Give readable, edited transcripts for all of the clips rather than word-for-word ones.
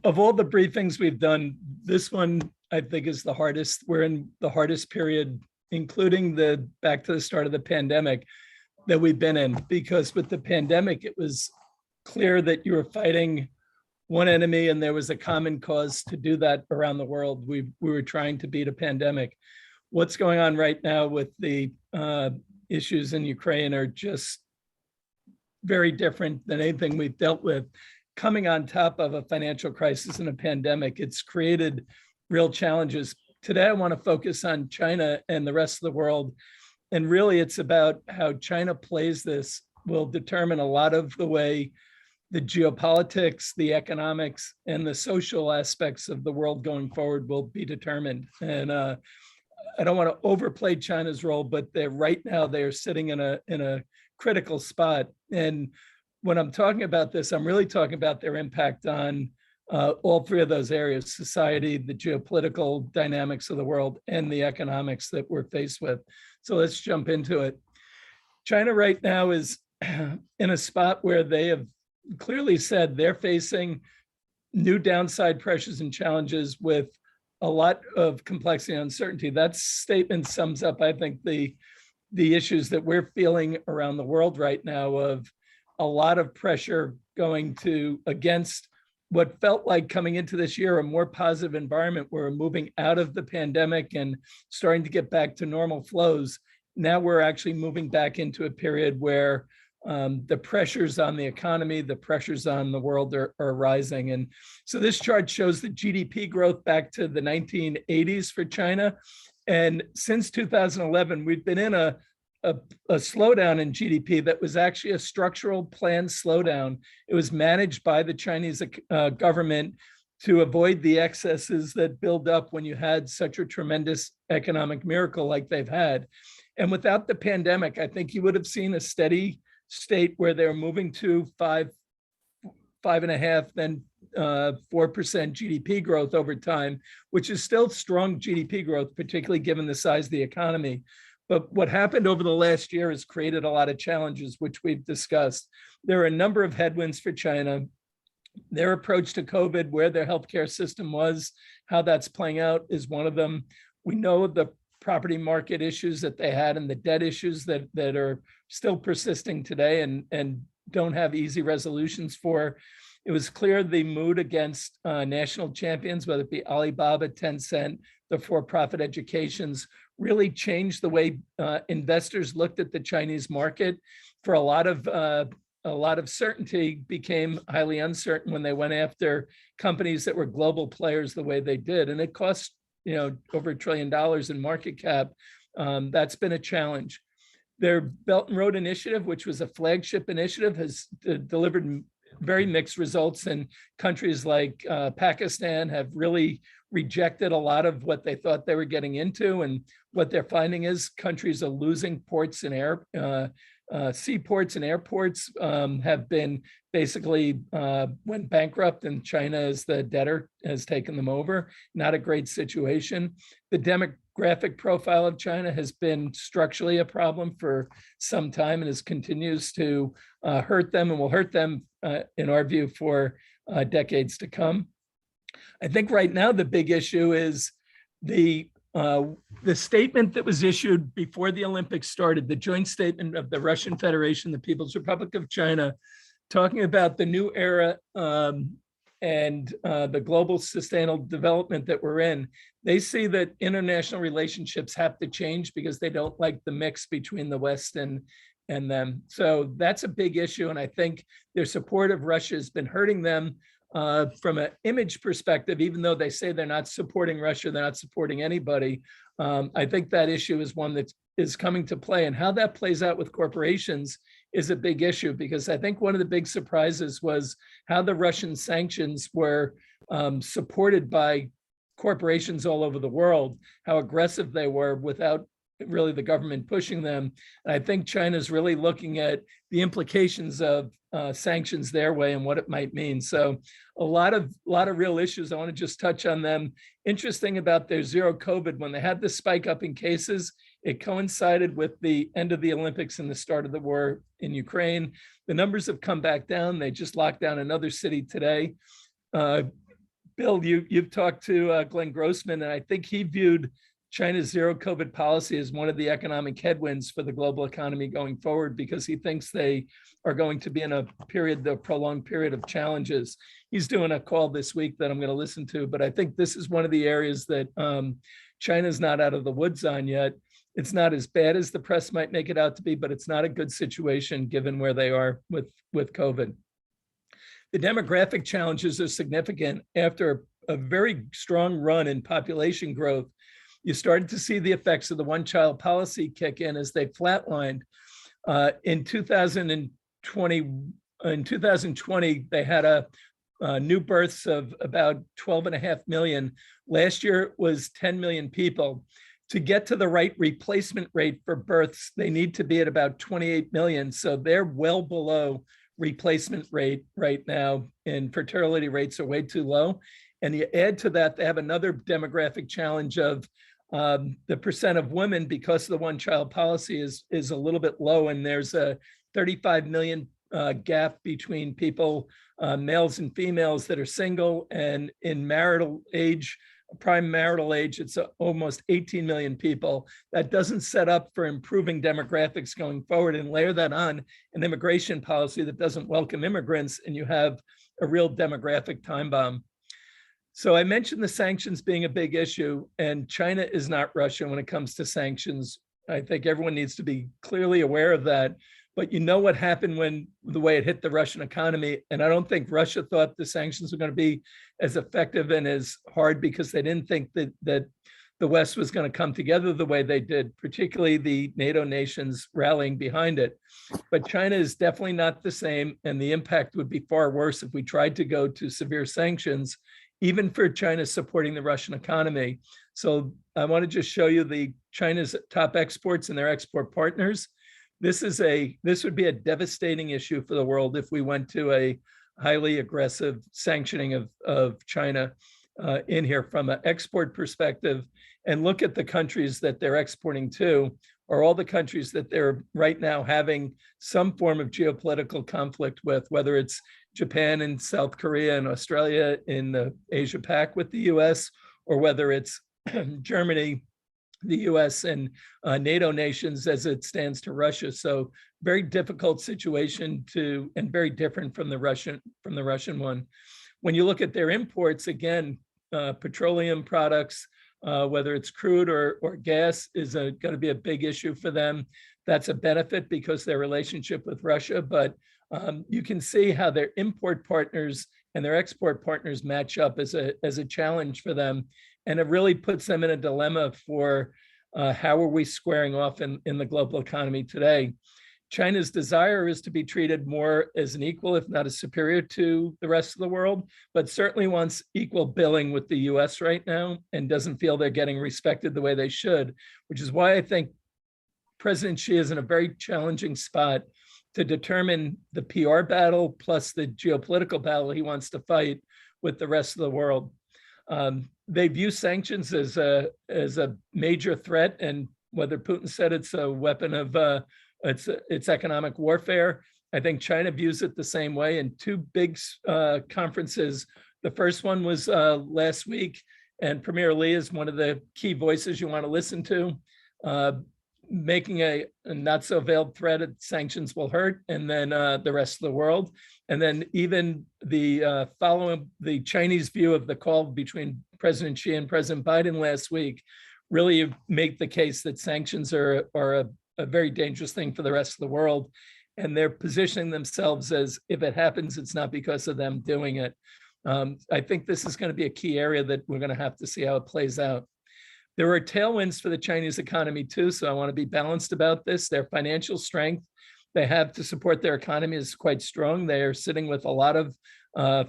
of all the briefings we've done, this one I think is the hardest. We're in the hardest period, including the back to the start of the pandemic, that we've been in, because with the pandemic, it was clear that you were fighting one enemy and there was a common cause to do that around the world. We were trying to beat a pandemic. What's going on right now with the issues in Ukraine are just very different than anything we've dealt with. Coming on top of a financial crisis and a pandemic, it's created real challenges. Today, I want to focus on China and the rest of the world. And really, it's about how China plays this will determine a lot of the way the geopolitics, the economics, and the social aspects of the world going forward will be determined. And I don't want to overplay China's role, but right now they are sitting in a critical spot. And when I'm talking about this, I'm really talking about their impact on all three of those areas: society, the geopolitical dynamics of the world, and the economics that we're faced with. So let's jump into it. China right now is in a spot where they have clearly said they're facing new downside pressures and challenges with a lot of complexity and uncertainty. That statement sums up, I think, the issues that we're feeling around the world right now, of a lot of pressure going to against what felt like coming into this year a more positive environment. We're moving out of the pandemic and starting to get back to normal flows. Now we're actually moving back into a period where the pressures on the economy, the pressures on the world are rising. And so this chart shows the GDP growth back to the 1980s for China. And since 2011, we've been in a slowdown in GDP that was actually a structural planned slowdown. It was managed by the Chinese government to avoid the excesses that build up when you had such a tremendous economic miracle like they've had. And without the pandemic, I think you would have seen a steady state where they're moving to 5.5, then 4% GDP growth over time, which is still strong GDP growth, particularly given the size of the economy. But what happened over the last year has created a lot of challenges, which we've discussed. There are a number of headwinds for China. Their approach to COVID, where their healthcare system was, how that's playing out is one of them. We know the property market issues that they had and the debt issues that are still persisting today and don't have easy resolutions for. It was clear the mood against national champions, whether it be Alibaba, Tencent, the for-profit educations, really changed the way investors looked at the Chinese market. For a lot of certainty became highly uncertain when they went after companies that were global players the way they did. And it cost over $1 trillion in market cap. That's been a challenge. Their Belt and Road Initiative, which was a flagship initiative, has delivered very mixed results, and countries like Pakistan have really rejected a lot of what they thought they were getting into. And what they're finding is countries are losing ports and seaports and airports have been basically went bankrupt, and China as the debtor has taken them over. Not a great situation. The demographic profile of China has been structurally a problem for some time and continues to hurt them, and will hurt them, in our view, for decades to come. I think right now the big issue is the statement that was issued before the Olympics started, the joint statement of the Russian Federation, the People's Republic of China, talking about the new era and the global sustainable development that we're in. They see that international relationships have to change because they don't like the mix between the West and them. So that's a big issue. And I think their support of Russia has been hurting them from an image perspective. Even though they say they're not supporting Russia, they're not supporting anybody. I think that issue is one that is coming to play, and how that plays out with corporations is a big issue, because I think one of the big surprises was how the Russian sanctions were supported by corporations all over the world, how aggressive they were without really the government pushing them. And I think China's really looking at the implications of sanctions their way and what it might mean. So a lot of real issues. I want to just touch on them. Interesting about their zero COVID, when they had the spike up in cases, it coincided with the end of the Olympics and the start of the war in Ukraine. The numbers have come back down. They just locked down another city today. Bill, you've talked to Glenn Grossman, and I think he viewed China's zero COVID policy as one of the economic headwinds for the global economy going forward, because he thinks they are going to be in a prolonged period of challenges. He's doing a call this week that I'm going to listen to, but I think this is one of the areas that China's not out of the woods on yet. It's not as bad as the press might make it out to be, but it's not a good situation given where they are with COVID. The demographic challenges are significant. After a very strong run in population growth, you started to see the effects of the one-child policy kick in as they flatlined. In 2020, they had new births of about 12.5 million. Last year it was 10 million people. To get to the right replacement rate for births, they need to be at about 28 million. So they're well below replacement rate right now, and fertility rates are way too low. And you add to that, they have another demographic challenge of the percent of women, because of the one-child policy is a little bit low, and there's a 35 million gap between people, males and females that are single, and in marital age, prime marital age, it's almost 18 million people. That doesn't set up for improving demographics going forward, and layer that on an immigration policy that doesn't welcome immigrants, and you have a real demographic time bomb. So I mentioned the sanctions being a big issue, and China is not Russia when it comes to sanctions. I think everyone needs to be clearly aware of that. But you know what happened when the way it hit the Russian economy, and I don't think Russia thought the sanctions were going to be as effective and as hard, because they didn't think that the West was going to come together the way they did, particularly the NATO nations rallying behind it. But China is definitely not the same, and the impact would be far worse if we tried to go to severe sanctions, even for China supporting the Russian economy. So I want to just show you China's top exports and their export partners. This would be a devastating issue for the world if we went to a highly aggressive sanctioning of China in here from an export perspective. And look at the countries that they're exporting to, or all the countries that they're right now having some form of geopolitical conflict with, whether it's Japan and South Korea and Australia in the Asia Pac with the US, or whether it's Germany, the US, and NATO nations as it stands to Russia. So very difficult situation and very different from the Russian one. When you look at their imports, again, petroleum products, whether it's crude or gas, is going to be a big issue for them. That's a benefit because of their relationship with Russia, but you can see how their import partners and their export partners match up as a challenge for them. And it really puts them in a dilemma for how are we squaring off in the global economy today. China's desire is to be treated more as an equal, if not as superior to the rest of the world, but certainly wants equal billing with the US right now and doesn't feel they're getting respected the way they should, which is why I think President Xi is in a very challenging spot to determine the PR battle plus the geopolitical battle he wants to fight with the rest of the world. They view sanctions as a major threat, and whether Putin said it's a weapon of it's economic warfare, I think China views it the same way. In two big conferences, the first one was last week, and Premier Li is one of the key voices you want to listen to, making a not so veiled threat that sanctions will hurt, and then the rest of the world. And then even the following the Chinese view of the call between President Xi and President Biden last week really make the case that sanctions are a very dangerous thing for the rest of the world. And they're positioning themselves as if it happens, it's not because of them doing it. I think this is going to be a key area that we're going to have to see how it plays out. There are tailwinds for the Chinese economy too, so I want to be balanced about this. Their financial strength they have to support their economy is quite strong. They are sitting with a lot of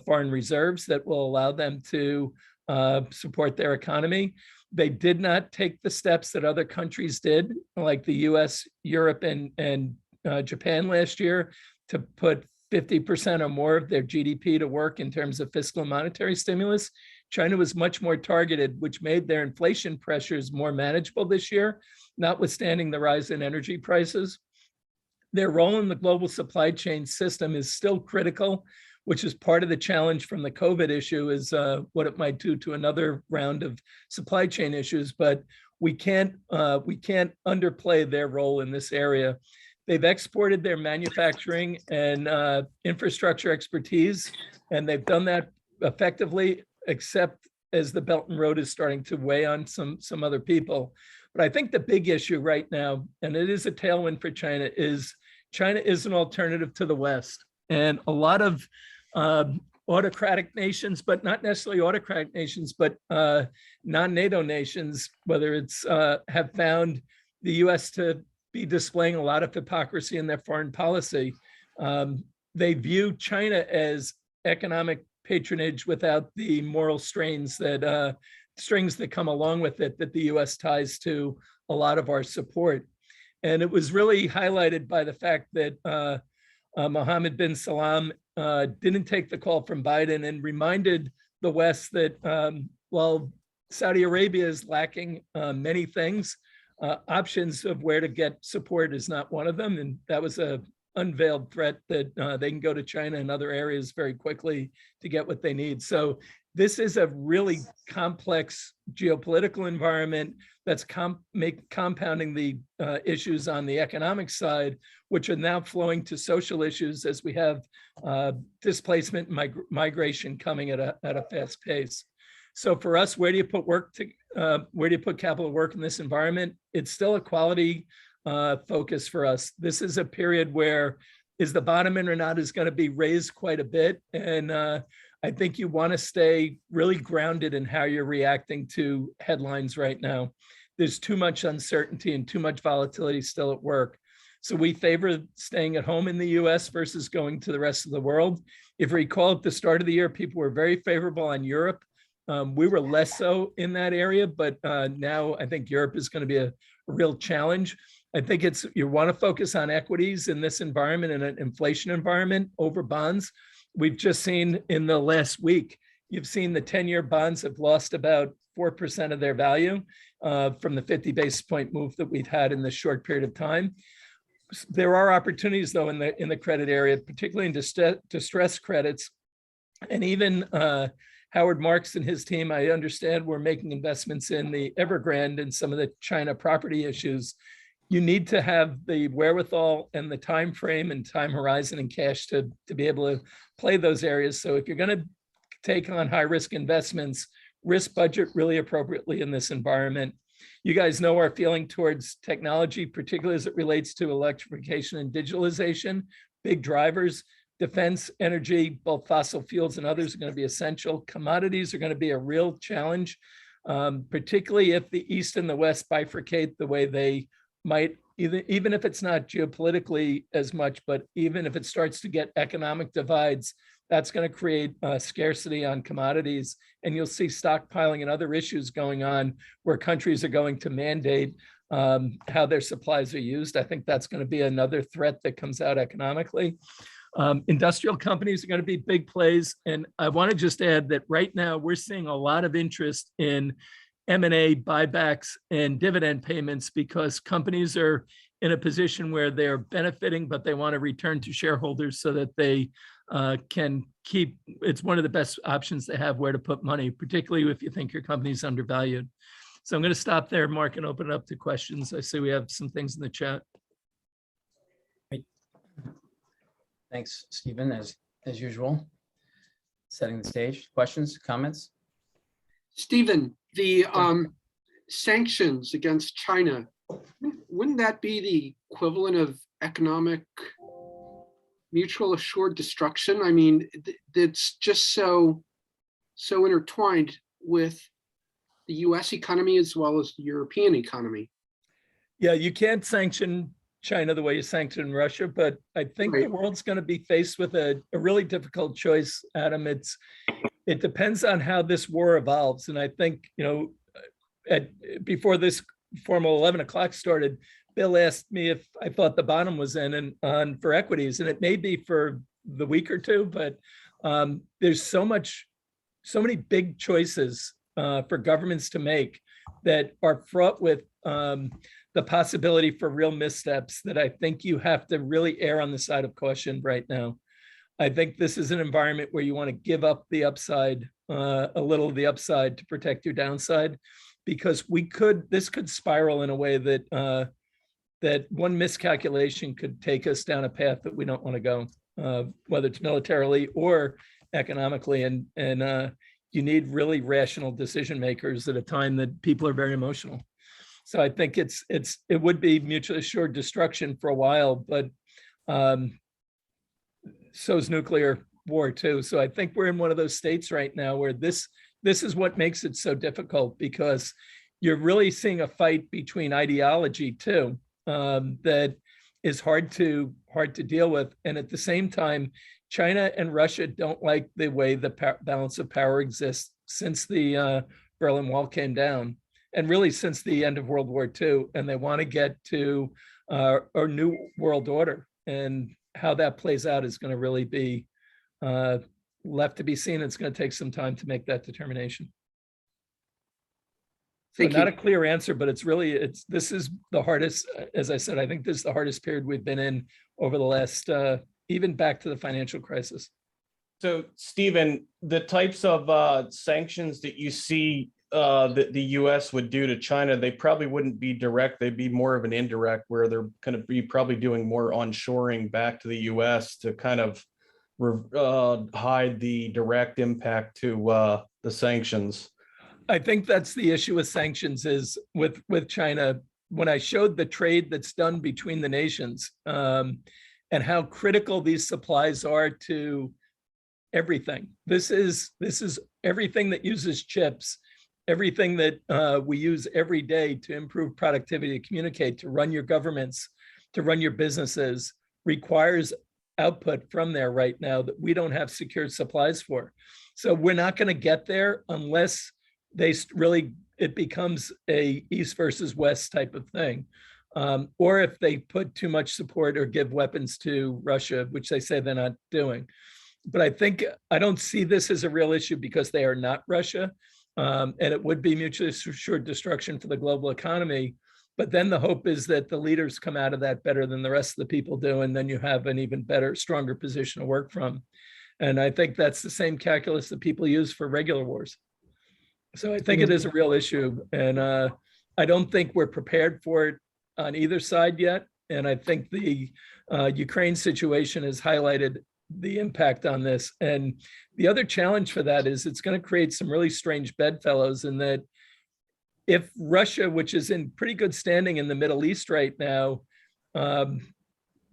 foreign reserves that will allow them to support their economy. They did not take the steps that other countries did, like the US, Europe, and Japan last year, to put 50% or more of their GDP to work in terms of fiscal and monetary stimulus. China was much more targeted, which made their inflation pressures more manageable this year, notwithstanding the rise in energy prices. Their role in the global supply chain system is still critical. which is part of the challenge from the COVID issue, is what it might do to another round of supply chain issues. But we can't underplay their role in this area. They've exported their manufacturing and infrastructure expertise, and they've done that effectively, except as the Belt and Road is starting to weigh on some other people. But I think the big issue right now, and it is a tailwind for China is an alternative to the West. And a lot of autocratic nations, but not necessarily autocratic nations, but non-NATO nations, whether it's have found the US to be displaying a lot of hypocrisy in their foreign policy. They view China as economic patronage without the moral strings that come along with it, that the US ties to a lot of our support. And it was really highlighted by the fact that Mohammed bin Salman didn't take the call from Biden and reminded the West that while Saudi Arabia is lacking many things, options of where to get support is not one of them. And that was a unveiled threat that they can go to China and other areas very quickly to get what they need. So this is a really complex geopolitical environment that's compounding the issues on the economic side, which are now flowing to social issues as we have displacement and migration coming at a fast pace. So for us, where do you put capital work in this environment? It's still a quality focus for us. This is a period where is the bottom in or not is going to be raised quite a bit. And I think you want to stay really grounded in how you're reacting to headlines right now. There's too much uncertainty and too much volatility still at work. So we favor staying at home in the US versus going to the rest of the world. If you recall, at the start of the year, people were very favorable on Europe. We were less so in that area, but now I think Europe is going to be a real challenge. I think you want to focus on equities in this environment, in an inflation environment, over bonds. We've just seen in the last week, you've seen the 10-year bonds have lost about 4% of their value from the 50 basis point move that we've had in this short period of time. There are opportunities, though, in the credit area, particularly in distressed credits. And even Howard Marks and his team, I understand, were making investments in the Evergrande and some of the China property issues. You need to have the wherewithal and the time frame and time horizon and cash to be able to play those areas. So if you're going to take on high risk investments, risk budget really appropriately in this environment. You guys know our feeling towards technology, particularly as it relates to electrification and digitalization, big drivers. Defense, energy, both fossil fuels and others are going to be essential. Commodities are going to be a real challenge, particularly if the East and the West bifurcate the way they might, even if it's not geopolitically as much, but even if it starts to get economic divides, that's going to create scarcity on commodities. And you'll see stockpiling and other issues going on where countries are going to mandate how their supplies are used. I think that's going to be another threat that comes out economically. Industrial companies are going to be big plays. And I want to just add that right now we're seeing a lot of interest in M&A buybacks and dividend payments because companies are in a position where they're benefiting, but they want to return to shareholders so that they can keep, it's one of the best options they have where to put money, particularly if you think your company's undervalued. So I'm going to stop there, Mark, and open it up to questions. I see we have some things in the chat. Great. Thanks, Stephen, as usual. Setting the stage. Questions, comments? Stephen, the sanctions against China, wouldn't that be the equivalent of economic mutual assured destruction? I mean, it's just so intertwined with the US economy as well as the European economy. Yeah, you can't sanction China the way you sanction Russia, but I think the world's going to be faced with a really difficult choice, Adam. It depends on how this war evolves. And I think, before this formal 11 o'clock started, Bill asked me if I thought the bottom was in and for equities, and it may be for the week or two, but there's so many big choices for governments to make that are fraught with the possibility for real missteps that I think you have to really err on the side of caution right now. I think this is an environment where you want to give up the upside, a little of the upside to protect your downside, because this could spiral in a way that that one miscalculation could take us down a path that we don't want to go, whether it's militarily or economically. And you need really rational decision makers at a time that people are very emotional. So I think it would be mutually assured destruction for a while, but so is nuclear war too. So I think we're in one of those states right now where this is what makes it so difficult, because you're really seeing a fight between ideology too, that is hard to deal with. And at the same time, China and Russia don't like the way the balance of power exists since the Berlin Wall came down, and really since the end of World War II. And they want to get to a new world order. And how that plays out is going to really be left to be seen. It's going to take some time to make that determination. So Thank not you. a clear answer, but this is the hardest, as I said, I think this is the hardest period we've been in over the last, even back to the financial crisis. So, Stephen, the types of sanctions that you see that the U.S. would do to China, they probably wouldn't be direct. They'd be more of an indirect, where they're going to be probably doing more onshoring back to the U.S. to kind of hide the direct impact to the sanctions. I think that's the issue with sanctions is with China. When I showed the trade that's done between the nations, and how critical these supplies are to everything. This is everything that uses chips, everything that we use every day to improve productivity, to communicate, to run your governments, to run your businesses, requires output from there right now that we don't have secured supplies for. So we're not going to get there unless it becomes a East versus West type of thing. Or if they put too much support or give weapons to Russia, which they say they're not doing. But I don't see this as a real issue because they are not Russia. And it would be mutually assured destruction for the global economy. But then the hope is that the leaders come out of that better than the rest of the people do. And then you have an even better, stronger position to work from. And I think that's the same calculus that people use for regular wars. So I think it is a real issue. And I don't think we're prepared for it on either side yet. And I think the Ukraine situation has highlighted the impact on this. And the other challenge for that is it's going to create some really strange bedfellows, in that if Russia, which is in pretty good standing in the Middle East right now,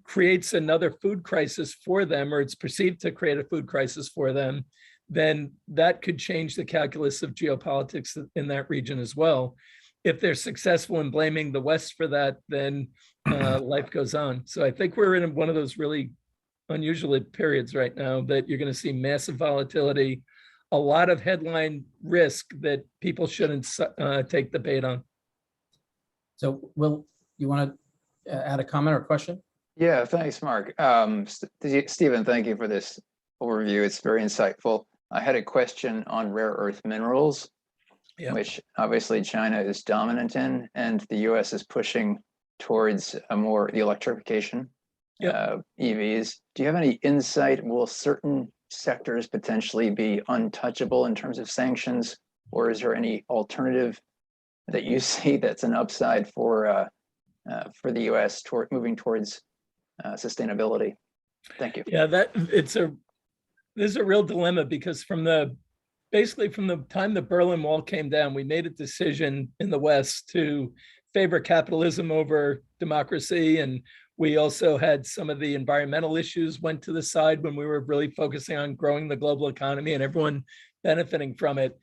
creates another food crisis for them, or it's perceived to create a food crisis for them, then that could change the calculus of geopolitics in that region as well. If they're successful in blaming the West for that, then life goes on. So I think we're in one of those really unusual periods right now that you're going to see massive volatility, a lot of headline risk that people shouldn't take the bait on. So Will, you want to add a comment or question? Yeah, thanks, Mark. Stephen, thank you for this overview. It's very insightful. I had a question on rare earth minerals, which obviously China is dominant in, and the US is pushing towards the electrification EVs. Do you have any insight? Will certain sectors potentially be untouchable in terms of sanctions, or is there any alternative that you see that's an upside for the US toward moving towards sustainability? Thank you. Yeah, there's a real dilemma, because basically from the time the Berlin Wall came down, we made a decision in the West to favor capitalism over democracy. And we also had some of the environmental issues went to the side when we were really focusing on growing the global economy and everyone benefiting from it.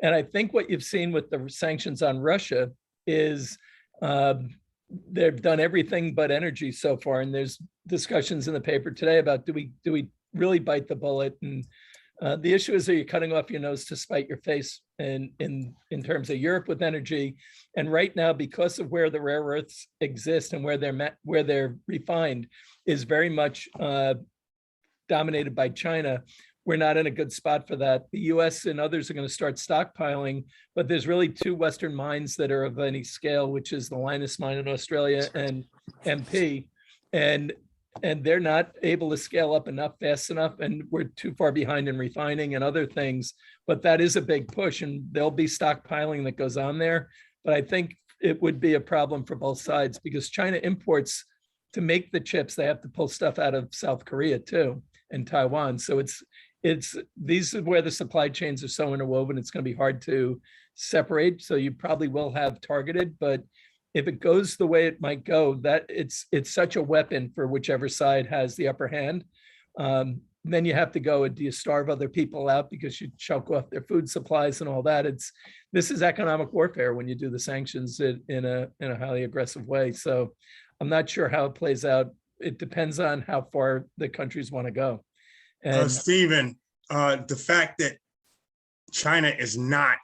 And I think what you've seen with the sanctions on Russia is they've done everything but energy so far. And there's discussions in the paper today about do we really bite the bullet? And the issue is, are you cutting off your nose to spite your face in terms of Europe with energy? And right now, because of where the rare earths exist and where they're refined is very much dominated by China, we're not in a good spot for that. The US and others are going to start stockpiling, but there's really two Western mines that are of any scale, which is the Lynas mine in Australia and MP. And and they're not able to scale up enough fast enough, and we're too far behind in refining and other things. But that is a big push, and there'll be stockpiling that goes on there. But I think it would be a problem for both sides because China imports to make the chips. They have to pull stuff out of South Korea too and Taiwan. So these are where the supply chains are so interwoven. It's going to be hard to separate. So you probably will have targeted, but if it goes the way it might go, that it's such a weapon for whichever side has the upper hand. Then you have to go, and do you starve other people out because you choke off their food supplies and all that? This is economic warfare when you do the sanctions in a highly aggressive way. So I'm not sure how it plays out. It depends on how far the countries want to go. And Stephen, the fact that China is not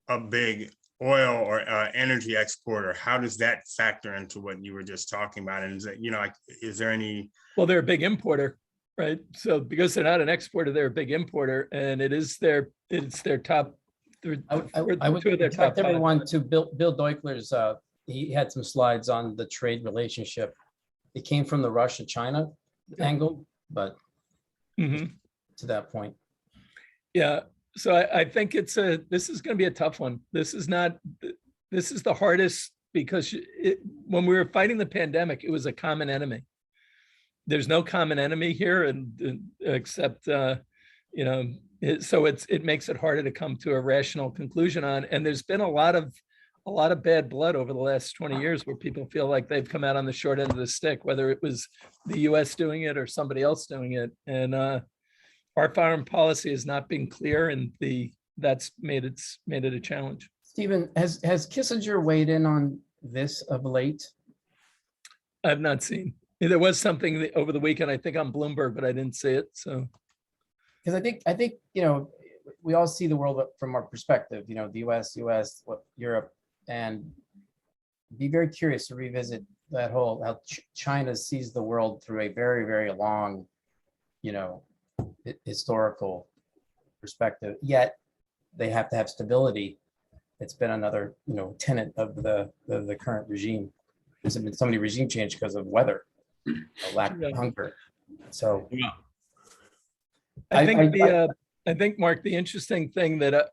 a big oil or energy exporter, how does that factor into what you were just talking about? And is that, is there any? Well, they're a big importer, right? So because they're not an exporter, they're a big importer, and it's their top. I would direct everyone to Bill Deukler's. He had some slides on the trade relationship. It came from the Russia-China angle, but to that point. Yeah. So I think this is going to be a tough one. This is the hardest because when we were fighting the pandemic, it was a common enemy. There's no common enemy here, except so it makes it harder to come to a rational conclusion on. And there's been a lot of bad blood over the last 20 years where people feel like they've come out on the short end of the stick, whether it was the U.S. doing it or somebody else doing it. And our foreign policy has not been clear, and that's made it a challenge. Stephen, has Kissinger weighed in on this of late? I've not seen. There was something over the weekend, I think, on Bloomberg, but I didn't see it. So, because I think we all see the world from our perspective. The U.S., Europe, and be very curious to revisit that whole how China sees the world through a very, very long, historical perspective. Yet they have to have stability. It's been another tenet of the current regime. There's been so many regime change because of weather, lack of hunger. So Yeah. I think Mark, the interesting thing that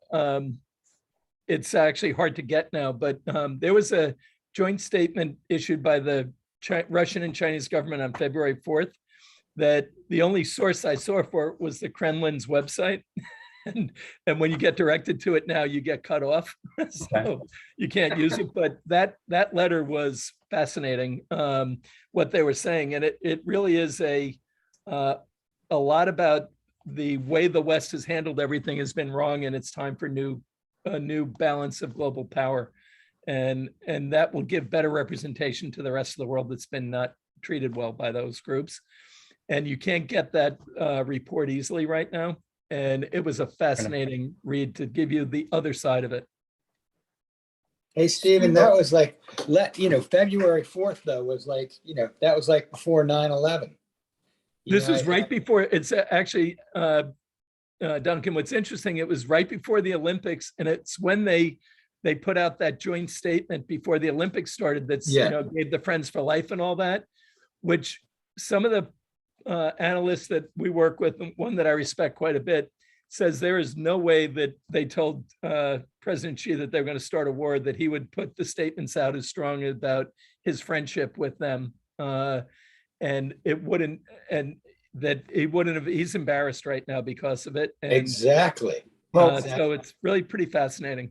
it's actually hard to get now, but there was a joint statement issued by the Russian and Chinese government on February 4th that the only source I saw for it was the Kremlin's website. And when you get directed to it now, you get cut off. So you can't use it. But that letter was fascinating, what they were saying. And it really is a lot about the way the West has handled everything has been wrong, and it's time for a new balance of global power. And that will give better representation to the rest of the world that's been not treated well by those groups. And you can't get that report easily right now. And it was a fascinating read to give you the other side of it. Hey, Stephen, that was like, February 4th, though, was like, that was like before 9/11. This is right before, it's actually, Duncan, what's interesting, it was right before the Olympics, and it's when they put out that joint statement before the Olympics started that's, gave the Friends for Life and all that, which some of the analysts that we work with, one that I respect quite a bit, says there is no way that they told President Xi that they're going to start a war, that he would put the statements out as strong about his friendship with them. And it wouldn't, and that he wouldn't have, he's embarrassed right now because of it. And, Exactly. So it's really pretty fascinating.